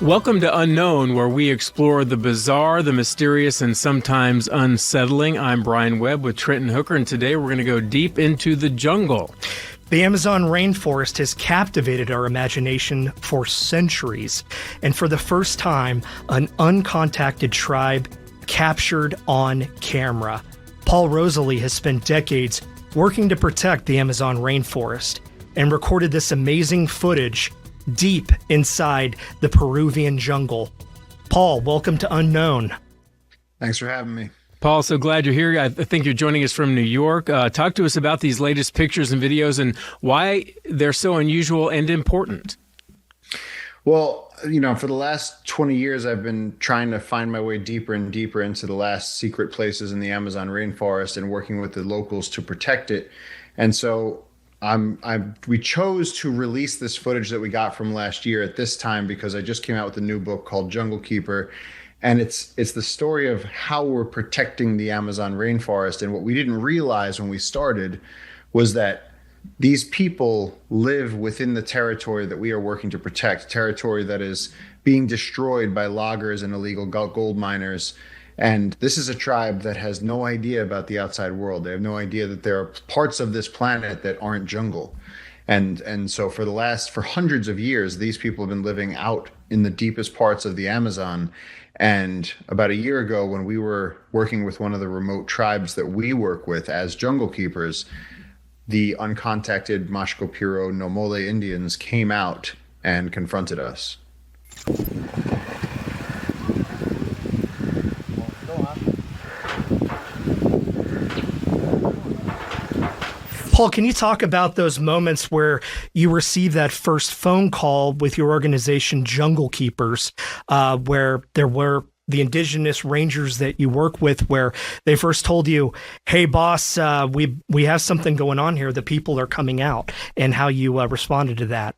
Welcome to Unknown, where we explore the bizarre, the mysterious, and sometimes unsettling. I'm Brian Webb with Trenton Hooker, and today we're going to go deep into the jungle. The Amazon rainforest has captivated our imagination for centuries, and for the first time, an uncontacted tribe captured on camera. Paul Rosolie has spent decades working to protect the Amazon rainforest and recorded this amazing footage deep inside the Peruvian jungle. Paul, welcome to Unknown. Thanks for having me. Paul, so glad you're here. I think you're joining us from New York. Talk to us about these latest pictures and videos and why they're so unusual and important. Well, for the last 20 years, I've been trying to find my way deeper and deeper into the last secret places in the Amazon rainforest and working with the locals to protect it. And so we chose to release this footage that we got from last year at this time because I just came out with a new book called JungleKeeper. And it's the story of how we're protecting the Amazon rainforest. And what we didn't realize when we started was that these people live within the territory that we are working to protect, territory that is being destroyed by loggers and illegal gold miners. And this is a tribe that has no idea about the outside world. They have no idea that there are parts of this planet that aren't jungle. And so for hundreds of years, these people have been living out in the deepest parts of the Amazon. And about a year ago, when we were working with one of the remote tribes that we work with as JungleKeepers, the uncontacted Mashco Piro Nomole Indians came out and confronted us. Paul, can you talk about those moments where you received that first phone call with your organization, JungleKeepers, where there were the indigenous rangers that you work with, where they first told you, "Hey, boss, we have something going on here. The people are coming out," and how you responded to that?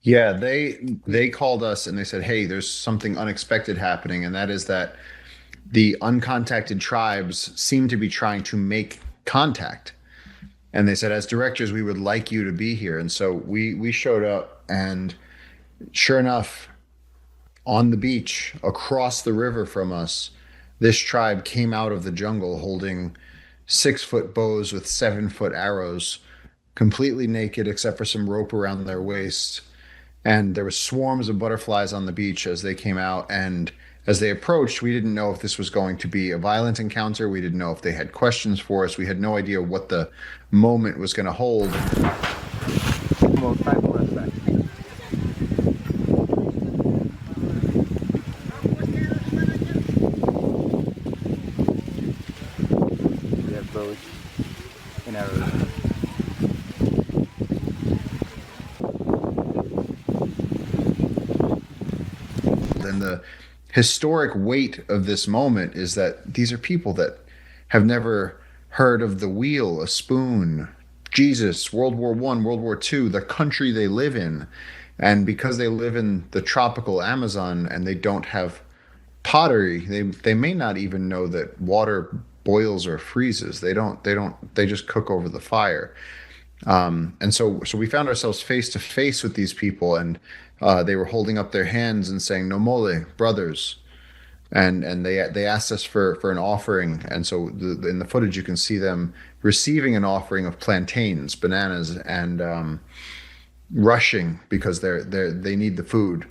Yeah, they called us and they said, "Hey, there's something unexpected happening," and that is that the uncontacted tribes seem to be trying to make contact. And they said, as directors, we would like you to be here. And so we showed up, and sure enough, on the beach across the river from us, this tribe came out of the jungle holding 6-foot bows with 7-foot arrows, completely naked except for some rope around their waist. And there were swarms of butterflies on the beach as they came out. And as they approached, we didn't know if this was going to be a violent encounter. We didn't know if they had questions for us. We had no idea what the moment was going to hold. We have bows and arrows. And the historic weight of this moment is that these are people that have never heard of the wheel, a spoon, Jesus, World War I, World War II, the country they live in. And because they live in the tropical Amazon and they don't have pottery, they may not even know that water boils or freezes. They just cook over the fire. And so we found ourselves face to face with these people, and they were holding up their hands and saying, "Nomole, brothers," and they asked us for an offering. And so in the footage you can see them receiving an offering of plantains, bananas, and rushing because they need the food.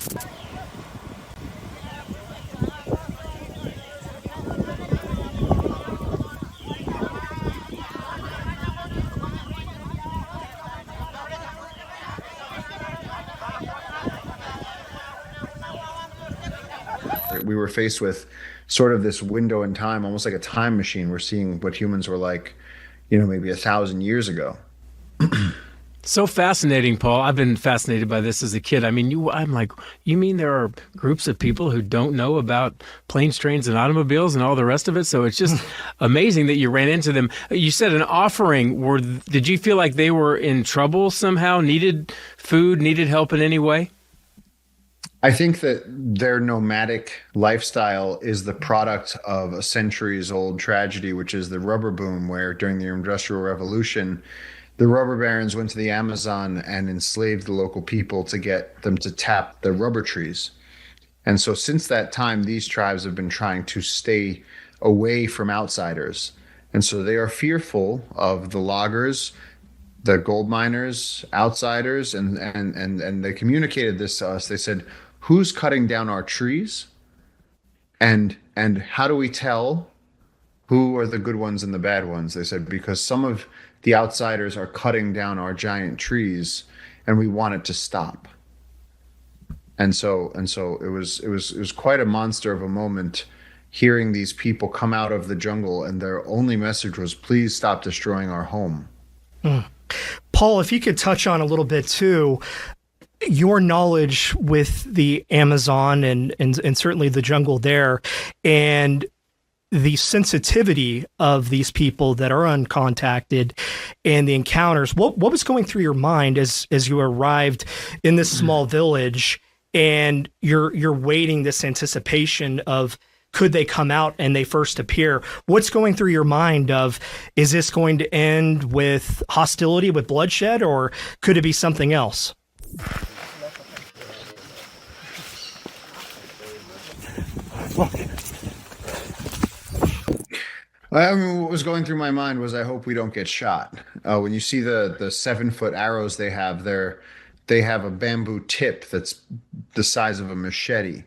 We were faced with sort of this window in time, almost like a time machine. We're seeing what humans were like, maybe 1,000 years ago. So fascinating, Paul. I've been fascinated by this as a kid. I mean, I'm like, you mean there are groups of people who don't know about planes, trains, and automobiles and all the rest of it? So it's just amazing that you ran into them. You said an offering. Did you feel like they were in trouble somehow, needed food, needed help in any way? I think that their nomadic lifestyle is the product of a centuries-old tragedy, which is the rubber boom, where during the Industrial Revolution, the rubber barons went to the Amazon and enslaved the local people to get them to tap the rubber trees. And so since that time, these tribes have been trying to stay away from outsiders. And so they are fearful of the loggers, the gold miners, outsiders, and they communicated this to us. They said, "Who's cutting down our trees? And how do we tell who are the good ones and the bad ones?" They said, "Because some of the outsiders are cutting down our giant trees, and we want it to stop." And so it was quite a monster of a moment, hearing these people come out of the jungle, and their only message was, "Please stop destroying our home." Paul, if you could touch on a little bit too, your knowledge with the Amazon and certainly the jungle there, and the sensitivity of these people that are uncontacted and the encounters. What was going through your mind as you arrived in this small village, and you're waiting this anticipation of, could they come out and they first appear? What's going through your mind of, is this going to end with hostility, with bloodshed, or could it be something else? I mean, what was going through my mind was, I hope we don't get shot. When you see the 7-foot arrows they have there, they have a bamboo tip that's the size of a machete.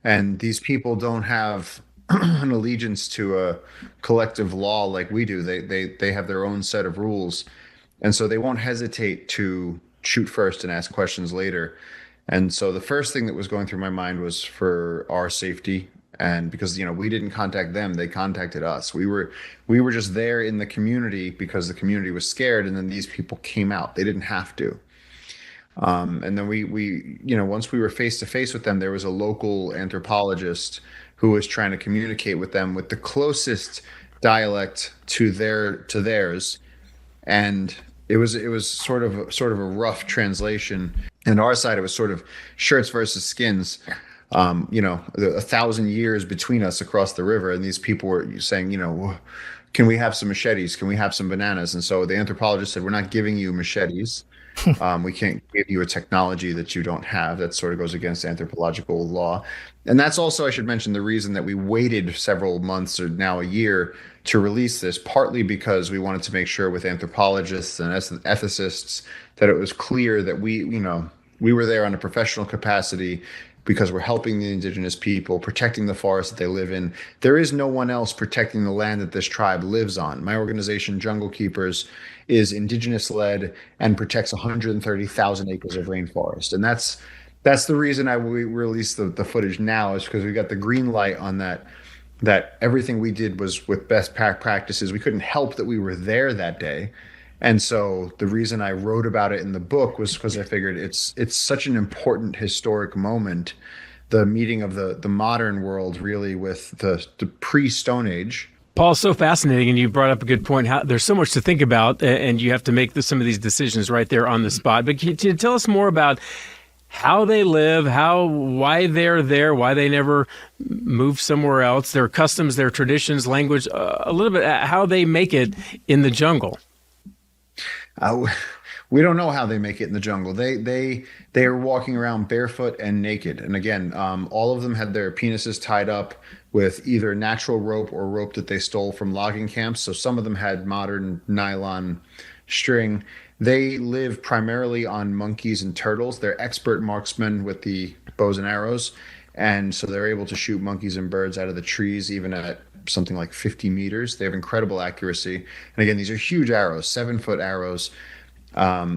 And these people don't have an allegiance to a collective law like we do. They have their own set of rules. And so they won't hesitate to shoot first and ask questions later. And so the first thing that was going through my mind was for our safety. And because, we didn't contact them, they contacted us. We were just there in the community because the community was scared, and then these people came out. They didn't have to. And then we once we were face to face with them, there was a local anthropologist who was trying to communicate with them with the closest dialect to theirs. And it was sort of a rough translation. And our side, it was sort of shirts versus skins. 1,000 years between us across the river, and these people were saying, can we have some machetes? Can we have some bananas? And so the anthropologist said, "We're not giving you machetes. We can't give you a technology that you don't have." That sort of goes against anthropological law. And that's also, I should mention, the reason that we waited several months or now a year to release this, partly because we wanted to make sure with anthropologists and ethicists that it was clear that we were there on a professional capacity, because we're helping the indigenous people, protecting the forest that they live in. There is no one else protecting the land that this tribe lives on. My organization, JungleKeepers, is indigenous-led and protects 130,000 acres of rainforest. And that's the reason we released the footage now, is because we got the green light on that everything we did was with best practices. We couldn't help that we were there that day. And so the reason I wrote about it in the book was because I figured it's such an important historic moment, the meeting of the modern world really with the pre-Stone Age. Paul, so fascinating, and you brought up a good point. How there's so much to think about, and you have to make some of these decisions right there on the spot. But can you tell us more about how they live, why they're there, why they never move somewhere else, their customs, their traditions, language, a little bit how they make it in the jungle? We don't know how they make it in the jungle. They are walking around barefoot and naked. And again, all of them had their penises tied up with either natural rope or rope that they stole from logging camps. So some of them had modern nylon string. They live primarily on monkeys and turtles. They're expert marksmen with the bows and arrows. And so they're able to shoot monkeys and birds out of the trees, even at something like 50 meters. They have incredible accuracy. And again, these are huge arrows, 7-foot arrows.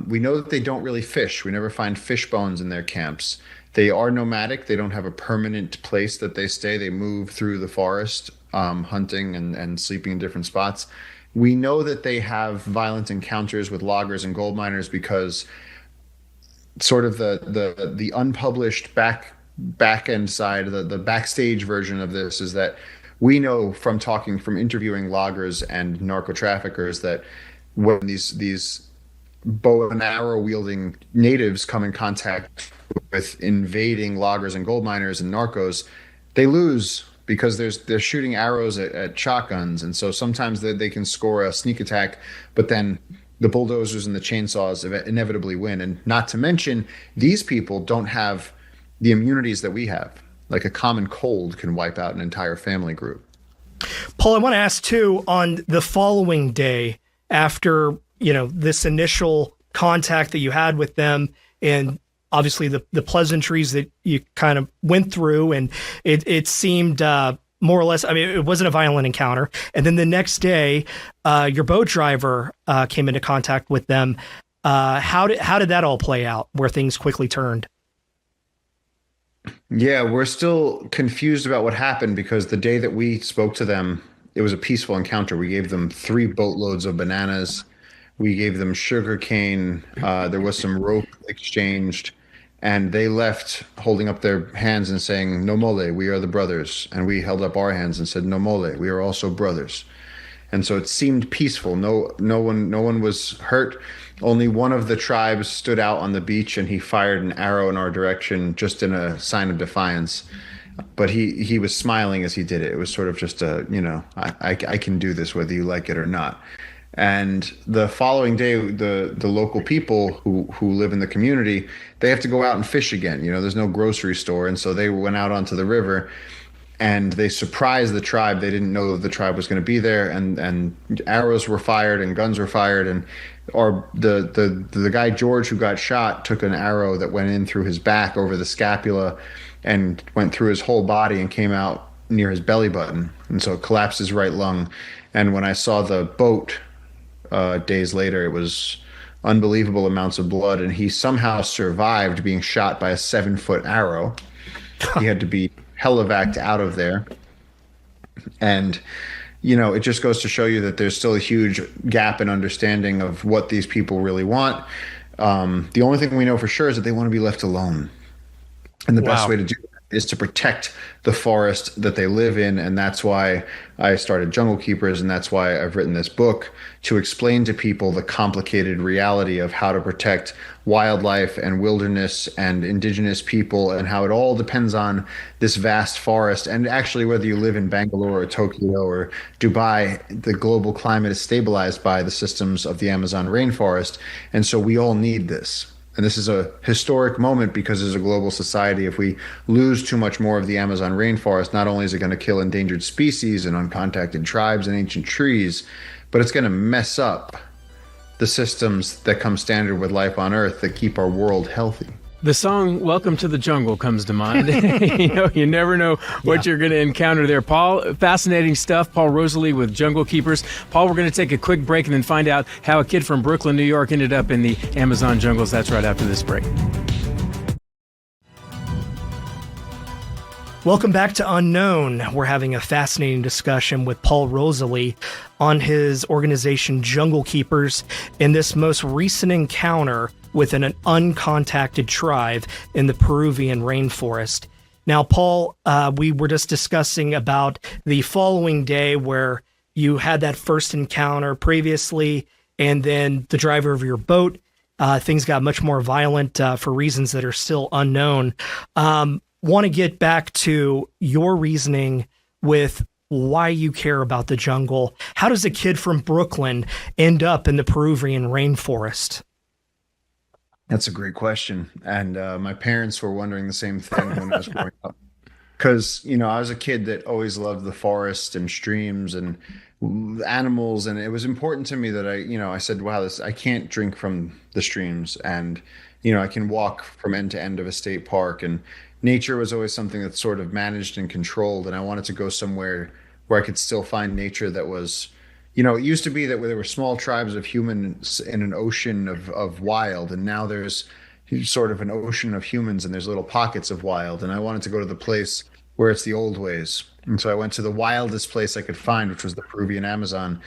We know that they don't really fish. We never find fish bones in their camps. They are nomadic. They don't have a permanent place that they stay. They move through the forest, hunting and sleeping in different spots. We know that they have violent encounters with loggers and gold miners because sort of the unpublished back end side, the backstage version of this is that we know from interviewing loggers and narco-traffickers that when these bow and arrow wielding natives come in contact with invading loggers and gold miners and narcos, they lose because they're shooting arrows at shotguns. And so sometimes they can score a sneak attack, but then the bulldozers and the chainsaws inevitably win. And not to mention, these people don't have the immunities that we have. Like a common cold can wipe out an entire family group. Paul, I want to ask too, on the following day after, this initial contact that you had with them, and obviously the pleasantries that you kind of went through, and it seemed more or less, I mean, it wasn't a violent encounter. And then the next day, your boat driver came into contact with them. How did that all play out, where things quickly turned? Yeah, we're still confused about what happened because the day that we spoke to them, it was a peaceful encounter. We gave them 3 boatloads of bananas. We gave them sugar cane. There was some rope exchanged, and they left holding up their hands and saying, "Nomole, we are the brothers." And we held up our hands and said, "Nomole, we are also brothers." And so it seemed peaceful. No one was hurt. Only one of the tribes stood out on the beach, and he fired an arrow in our direction just in a sign of defiance. But he was smiling as he did it. It was sort of just I can do this whether you like it or not. And the following day, the local people who live in the community, they have to go out and fish again. There's no grocery store, and so they went out onto the river, and they surprised the tribe. They didn't know that the tribe was going to be there, and arrows were fired and guns were fired, and the guy George who got shot took an arrow that went in through his back over the scapula and went through his whole body and came out near his belly button, and so it collapsed his right lung. And when I saw the boat days later, it was unbelievable amounts of blood, and he somehow survived being shot by a 7-foot arrow. He had to be helivaced out of there. And it just goes to show you that there's still a huge gap in understanding of what these people really want. The only thing we know for sure is that they want to be left alone, and the best way to do that is to protect the forest that they live in. And that's why I started JungleKeepers, and that's why I've written this book, to explain to people the complicated reality of how to protect wildlife and wilderness and indigenous people, and how it all depends on this vast forest. And actually, whether you live in Bangalore or Tokyo or Dubai, the global climate is stabilized by the systems of the Amazon rainforest. And so we all need this. And this is a historic moment because as a global society, if we lose too much more of the Amazon rainforest, not only is it going to kill endangered species and uncontacted tribes and ancient trees, but it's going to mess up the systems that come standard with life on Earth that keep our world healthy. The song "Welcome to the Jungle" comes to mind. You never know what you're going to encounter there. Paul, fascinating stuff. Paul Rosolie with JungleKeepers. Paul, we're going to take a quick break and then find out how a kid from Brooklyn, New York ended up in the Amazon jungles. That's right after this break. Welcome back to Unknown. We're having a fascinating discussion with Paul Rosolie on his organization JungleKeepers in this most recent encounter with an uncontacted tribe in the Peruvian rainforest. Now, Paul, we were just discussing about the following day where you had that first encounter previously, and then the driver of your boat, things got much more violent for reasons that are still unknown. Want to get back to your reasoning with why you care about the jungle. How does a kid from Brooklyn end up in the Peruvian rainforest? That's a great question. And my parents were wondering the same thing when I was growing up. Because, I was a kid that always loved the forest and streams and animals. And it was important to me that I said, wow, I can't drink from the streams. And, I can walk from end to end of a state park. And nature was always something that's sort of managed and controlled. And I wanted to go somewhere where I could still find nature that was, it used to be that there were small tribes of humans in an ocean of wild. And now there's sort of an ocean of humans and there's little pockets of wild. And I wanted to go to the place where it's the old ways. And so I went to the wildest place I could find, which was the Peruvian Amazon.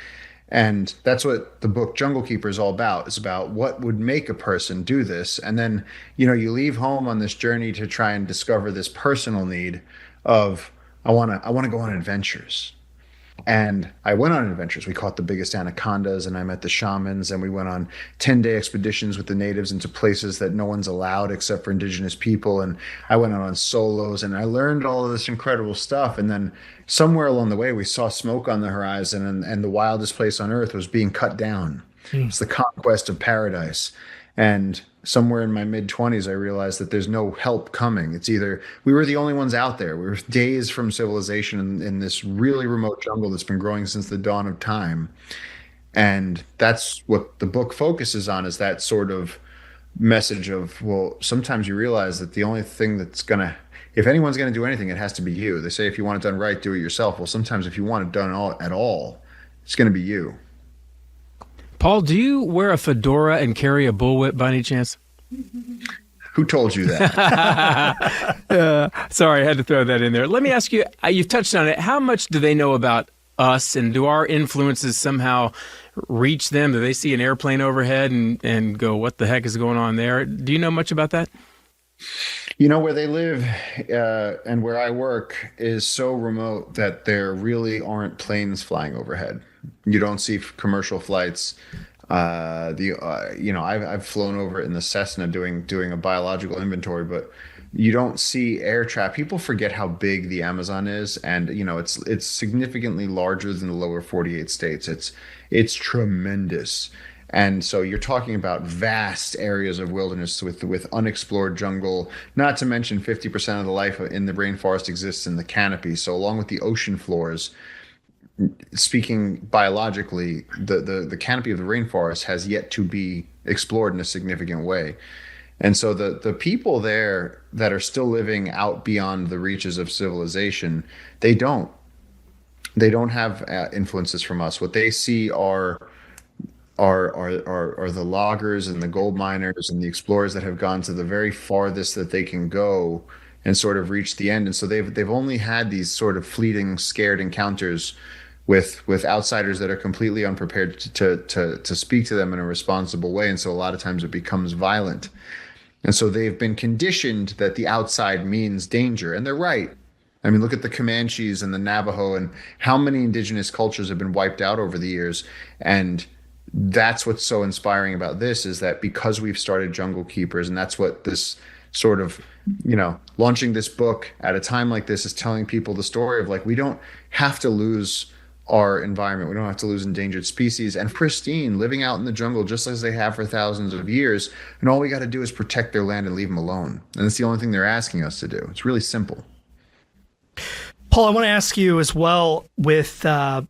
And that's what the book JungleKeeper is all about. It's about what would make a person do this. And then, you leave home on this journey to try and discover this personal need of, I want to go on adventures. And I went on adventures. We caught the biggest anacondas, and I met the shamans, and we went on 10-day expeditions with the natives into places that no one's allowed except for indigenous people. And I went on solos, and I learned all of this incredible stuff. And then somewhere along the way, we saw smoke on the horizon, and the wildest place on Earth was being cut down. It's the conquest of paradise. And somewhere in my mid-20s, I realized that there's no help coming. It's either we were the only ones out there. We were days from civilization in this really remote jungle that's been growing since the dawn of time. And that's what the book focuses on, is that sort of message of, well, sometimes you realize that the only thing that's going to, if anyone's going to do anything, it has to be you. They say if you want it done right, do it yourself. Well, sometimes if you want it done at all, it's going to be you. Paul, do you wear a fedora and carry a bullwhip by any chance? Who told you that? Sorry, I had to throw that in there. Let me ask you, you've touched on it. How much do they know about us, and do our influences somehow reach them? Do they see an airplane overhead and go, what the heck is going on there? Do you know much about that? Where they live and where I work is so remote that there really aren't planes flying overhead. You don't see commercial flights. I've flown over it in the Cessna doing a biological inventory, but you don't see air traffic. People forget how big the Amazon is, and it's significantly larger than the lower 48 states. It's tremendous. And so you're talking about vast areas of wilderness with unexplored jungle, not to mention 50% of the life in the rainforest exists in the canopy. So along with the ocean floors, speaking biologically, the canopy of the rainforest has yet to be explored in a significant way. And so the people there that are still living out beyond the reaches of civilization, they don't have influences from us. What they see are the loggers and the gold miners and the explorers that have gone to the very farthest that they can go and sort of reach the end. And so they've only had these sort of fleeting, scared encounters with outsiders that are completely unprepared to speak to them in a responsible way. And so a lot of times it becomes violent. And so they've been conditioned that the outside means danger. And they're right. I mean, look at the Comanches and the Navajo and how many indigenous cultures have been wiped out over the years. And that's what's so inspiring about this, is that because we've started JungleKeepers, and that's what this sort of, launching this book at a time like this is telling people the story of, like, we don't have to lose our environment. We don't have to lose endangered species and pristine living out in the jungle just as they have for thousands of years. And all we got to do is protect their land and leave them alone. And it's the only thing they're asking us to do. It's really simple. Paul, I want to ask you as well, with the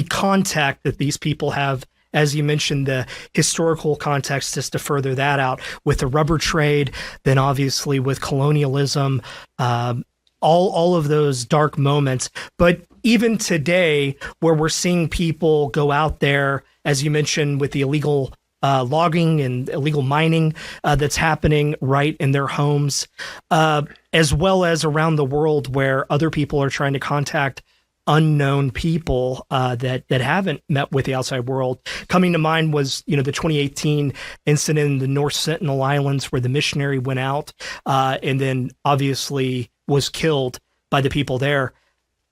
contact that these people have, as you mentioned, the historical context, just to further that out, with the rubber trade, then obviously with colonialism, all of those dark moments. But even today, where we're seeing people go out there, as you mentioned, with the illegal logging and illegal mining that's happening right in their homes, as well as around the world where other people are trying to contact unknown people that haven't met with the outside world. Coming to mind was, the 2018 incident in the North Sentinel Islands where the missionary went out and then obviously was killed by the people there.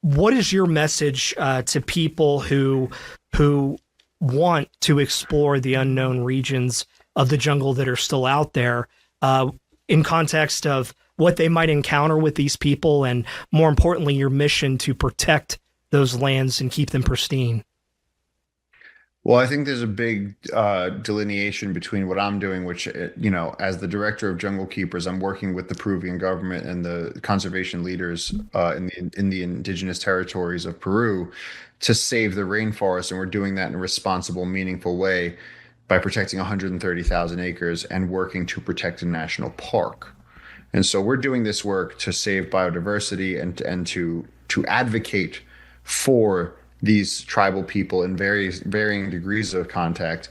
What is your message to people who want to explore the unknown regions of the jungle that are still out there, in context of what they might encounter with these people, and more importantly, your mission to protect those lands and keep them pristine? Well, I think there's a big delineation between what I'm doing, which, as the director of JungleKeepers, I'm working with the Peruvian government and the conservation leaders in the indigenous territories of Peru to save the rainforest. And we're doing that in a responsible, meaningful way by protecting 130,000 acres and working to protect a national park. And so we're doing this work to save biodiversity and to advocate for these tribal people in varying degrees of contact.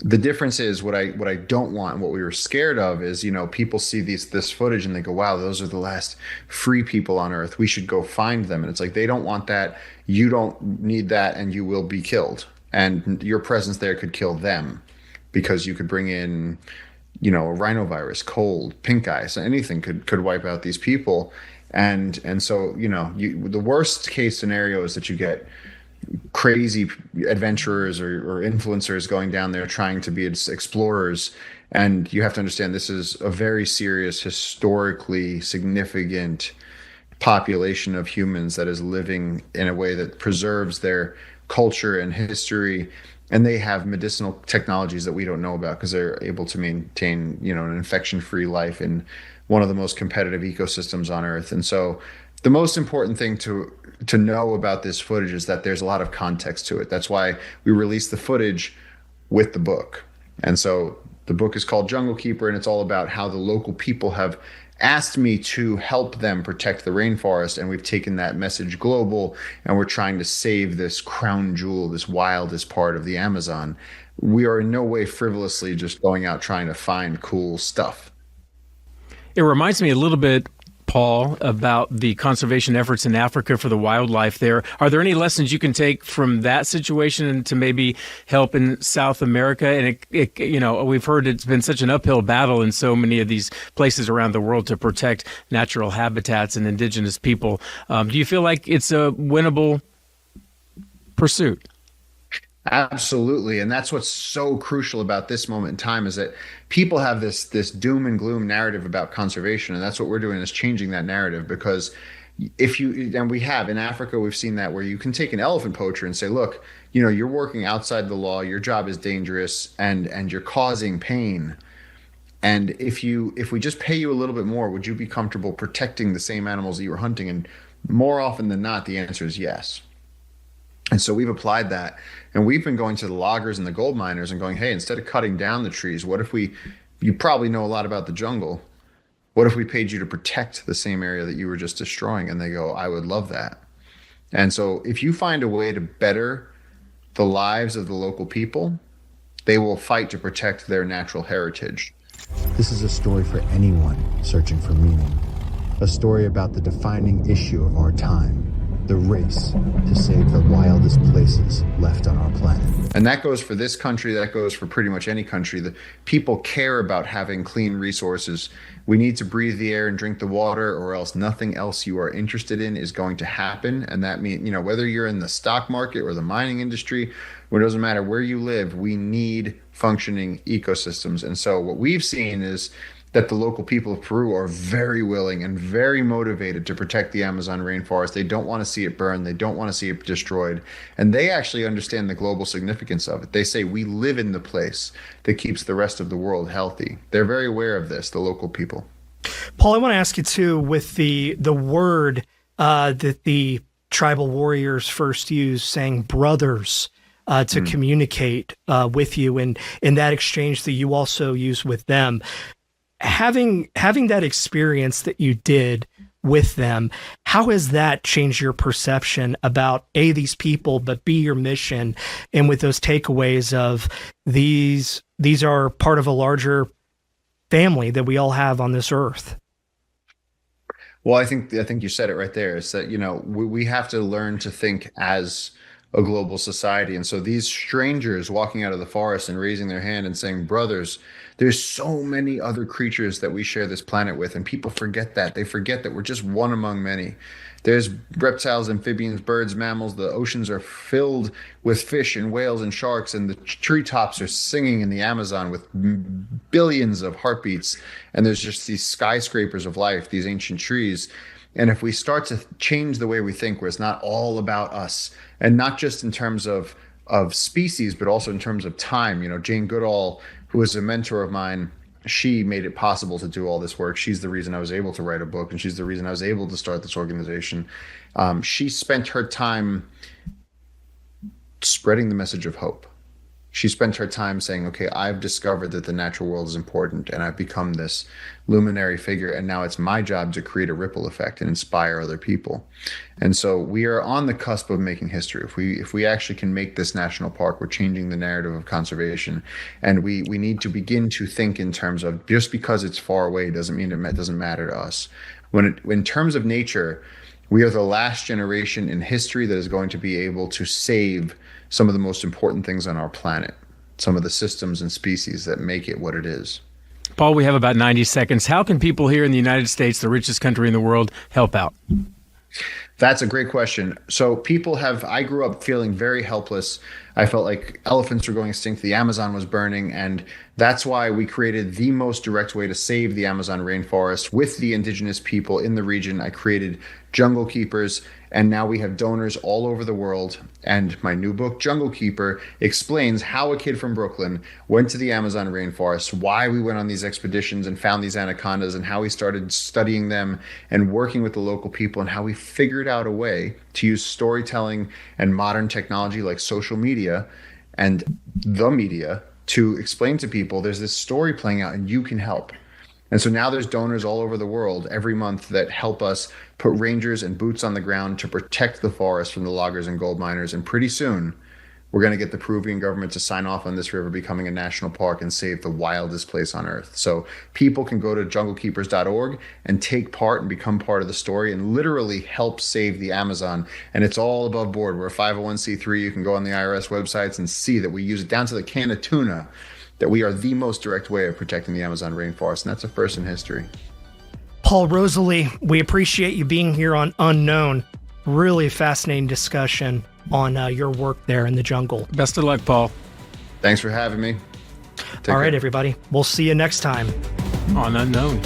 The difference is what I don't want, and what we were scared of is, people see this footage and they go, wow, those are the last free people on earth. We should go find them. And it's like, they don't want that. You don't need that, and you will be killed. And your presence there could kill them, because you could bring in, a rhinovirus, cold, pink eye, so anything could wipe out these people. And so, the worst case scenario is that you get crazy adventurers or influencers going down there trying to be explorers. And you have to understand, this is a very serious, historically significant population of humans that is living in a way that preserves their culture and history and they have medicinal technologies that we don't know about because they're able to maintain, an infection-free life in one of the most competitive ecosystems on Earth. And so the most important thing to know about this footage is that there's a lot of context to it. That's why we released the footage with the book. And so the book is called JungleKeeper, and it's all about how the local people have asked me to help them protect the rainforest, and we've taken that message global, and we're trying to save this crown jewel, this wildest part of the Amazon. We are in no way frivolously just going out trying to find cool stuff. It reminds me a little bit, Paul, about the conservation efforts in Africa for the wildlife there. Are there any lessons you can take from that situation to maybe help in South America? And we've heard it's been such an uphill battle in so many of these places around the world to protect natural habitats and indigenous people. Do you feel like it's a winnable pursuit? Absolutely. And that's what's so crucial about this moment in time, is that people have this doom and gloom narrative about conservation. And that's what we're doing, is changing that narrative. Because and we have in Africa, we've seen that, where you can take an elephant poacher and say, look, you're working outside the law, your job is dangerous, and you're causing pain. And if we just pay you a little bit more, would you be comfortable protecting the same animals that you were hunting? And more often than not, the answer is yes. And so we've applied that, and we've been going to the loggers and the gold miners and going, hey, instead of cutting down the trees, what if you probably know a lot about the jungle. What if we paid you to protect the same area that you were just destroying? And they go, I would love that. And so if you find a way to better the lives of the local people, they will fight to protect their natural heritage. This is a story for anyone searching for meaning. A story about the defining issue of our time. The race to save the wildest places left on our planet. And that goes for this country, that goes for pretty much any country. The people care about having clean resources. We need to breathe the air and drink the water, or else nothing else you are interested in is going to happen. And that means, whether you're in the stock market or the mining industry, it doesn't matter where you live, we need functioning ecosystems. And so what we've seen is that the local people of Peru are very willing and very motivated to protect the Amazon rainforest. They don't want to see it burned. They don't want to see it destroyed. And they actually understand the global significance of it. They say, we live in the place that keeps the rest of the world healthy. They're very aware of this, the local people. Paul, I want to ask you too, with the word that the tribal warriors first used, saying brothers, to communicate with you, and in that exchange that you also use with them. Having that experience that you did with them, how has that changed your perception about A, these people, but B, your mission, and with those takeaways of these are part of a larger family that we all have on this earth? Well, I think you said it right there, is that, we have to learn to think as a global society. And so these strangers walking out of the forest and raising their hand and saying, brothers, there's so many other creatures that we share this planet with. And people forget that. They forget that we're just one among many. There's reptiles, amphibians, birds, mammals. The oceans are filled with fish and whales and sharks. And the treetops are singing in the Amazon with billions of heartbeats. And there's just these skyscrapers of life, these ancient trees. And if we start to change the way we think, where it's not all about us, and not just in terms of species, but also in terms of time. Jane Goodall, who was a mentor of mine, she made it possible to do all this work. She's the reason I was able to write a book, and she's the reason I was able to start this organization. She spent her time spreading the message of hope. She spent her time saying, okay, I've discovered that the natural world is important, and I've become this luminary figure, and now it's my job to create a ripple effect and inspire other people. And so we are on the cusp of making history. If we actually can make this national park, we're changing the narrative of conservation. And we need to begin to think in terms of, just because it's far away doesn't mean it doesn't matter to us. In terms of nature, we are the last generation in history that is going to be able to save some of the most important things on our planet, some of the systems and species that make it what it is. Paul, we have about 90 seconds. How can people here in the United States, the richest country in the world, help out? That's a great question. So I grew up feeling very helpless. I felt like elephants were going extinct, the Amazon was burning, and that's why we created the most direct way to save the Amazon rainforest with the indigenous people in the region. I created JungleKeepers, and now we have donors all over the world. And my new book, JungleKeeper, explains how a kid from Brooklyn went to the Amazon rainforest, why we went on these expeditions and found these anacondas, and how we started studying them and working with the local people, and how we figured out a way to use storytelling and modern technology like social media and the media to explain to people there's this story playing out and you can help. And so now there's donors all over the world every month that help us put rangers and boots on the ground to protect the forest from the loggers and gold miners. And pretty soon, we're going to get the Peruvian government to sign off on this river becoming a national park and save the wildest place on earth. So people can go to junglekeepers.org and take part and become part of the story and literally help save the Amazon. And it's all above board. We're a 501c3. You can go on the IRS websites and see that we use it down to the can of tuna, that we are the most direct way of protecting the Amazon rainforest. And that's a first in history. Paul Rosolie, we appreciate you being here on Unknown. Really fascinating discussion on your work there in the jungle. Best of luck, Paul. Thanks for having me. All right, everybody. We'll see you next time on Unknown.